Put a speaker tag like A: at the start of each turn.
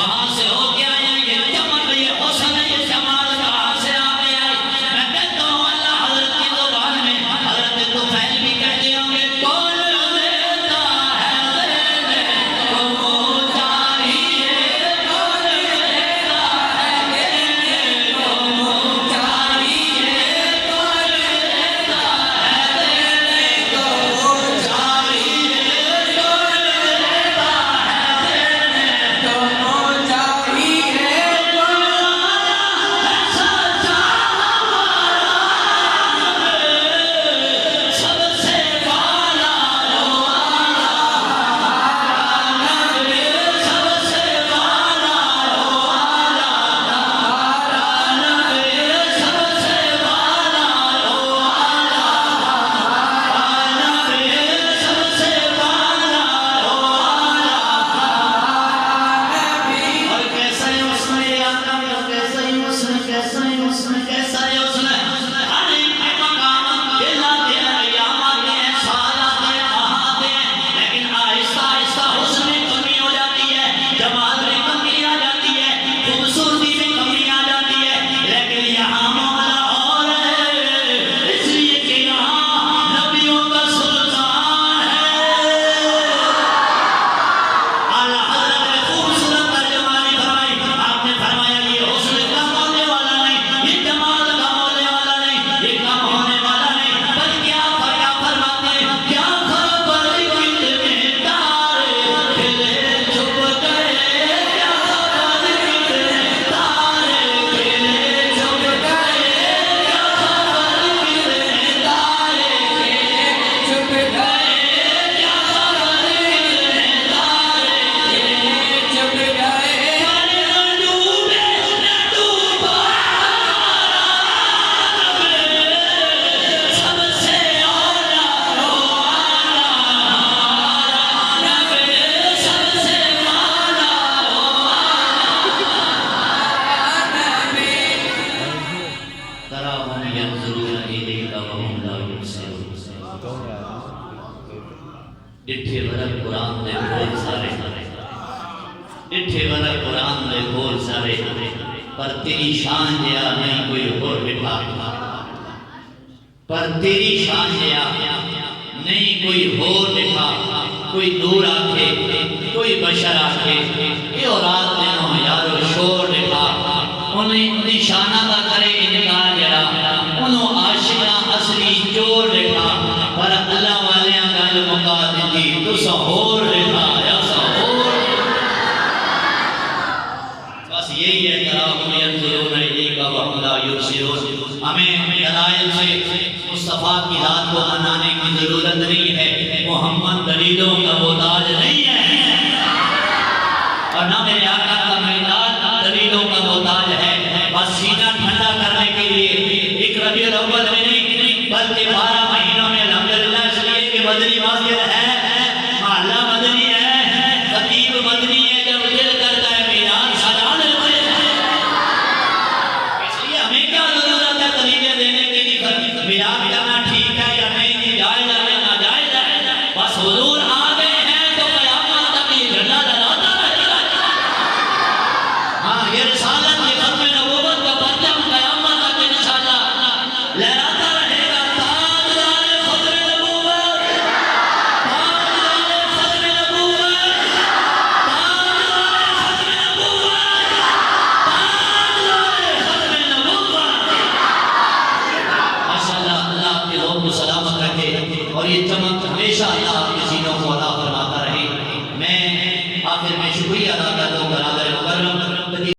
A: कहाँ से होके आया ये चमक, ये हुस्न, ये जमाल कहाँ से आ गया? मैं कहता हूँ अल्लाह हजरत की जुबान में हजरत तुफैल भी कहते होंगे, कौन देता है देने को चाहिए, कौन देता है देने को चाहिए, कौन देता है देने को चाहिए, कौन देता है देने को चाहिए, कोई आया है सच्चा हमारा सबसे वाला रो आला, सबसे वाला रो आला, सबसे वाला रो आला, सबसे वाला रो आला। और कैसा है उसमें आका, कैसा है उसमें, कैसा है उसमें, कैसा है उसमें। हर एक के मकाम दिल आते हैं, अय्याम आते हैं, साल आते हैं, माह आते हैं, लेकिन आहिस्ता आहिस्ता हुस्न में कमी हो जाती है, जमाल में कमी आ जाती है, खूबसूरती में कमी आ जाती है। लेकिन यहाँ मौला और है, इसलिए कि यहाँ नबियों का सुल्तान है। आला हज़रत ने खूबसूरत तर्जुमानी फरमाई। आपने फरमाया ये हुस्न कम होने वाला नहीं, ये जमाल कम होने वाला नहीं, ये कम होने वाला नहीं, बल्कि आप क्या फरमाते हैं, क्या खबर कितने तारे खिले छुप गए, क्या खबर कितने तारे खिले छुप गए, क्या खबर कितने तारे खिले छुप गए, क्या खबर कितने तारे खिले छुप गए। अरे न डूबे न डूबा सबसे आला रो आला, सबसे वाला रो तराहुम यंजुरून इलैका वहुम ला युबसिरून। डिठे वरक कुरान दे बोल सारे, डिठे वरक कुरान दे बोल सारे, पर तेरी शान जिया नहीं कोई और बिठा, पर तेरी शान जिया नहीं कोई और बिठा। कोई नूर आखे, कोई बशर आखे, ये औलाद दिनों यारो शोर बिठा, उन्हें निशाना का करे इनकार जरा, उन्हों आशिका असली चोर बिठा, पर अल्लाह वाले गल मुका दी तुस होर बिठा या होर। बस यही है तराहुम यंजुरून इलैका वहुम ला युबसिरून। हमें दलाइल से मुस्तफ़ा की रात को मनाने की जरूरत नहीं है, मोहम्मद दलीलों का मोहताज नहीं है, और ना मेरे आका का मैदान दलीलों का मोहताज है। बस सीना ठंडा करने के लिए एक रबीउल अव्वल में नहीं बल्कि 12 महीनों में अल्हम्दुलिल्लाह इसलिए कि मदनी मस्जिद है, मोहल्ला मदनी है, खतीब मदनी है, जब दिल करता है मीरान सजा लेते हैं। इसलिए हमें क्या जरूरत है दलीलें देने की? मीरान जाना ठीक है या नहीं, जायज है या नाजायज है, बस हुजूर आ गए हैं तो क़यामत तक ये झंडा लहराता रहेगा। हाँ, ये रिसालत, ये खत्म नबूवत का परचम क़यामत तक इंशाअल्लाह लहराता रहेगा। ताजदार खत्म नबूवत, ताजदार खत्म नबूवत, ताजदार खत्म नबूवत, ताजदार खत्म नबूवत। माशाअल्लाह, अल्लाह आपके लोगों को सलामत रखे और ये चमक हमेशा अल्लाह आपके सीनों को अता फरमाता रहे। मैं आखिर में शुक्रिया अदा करता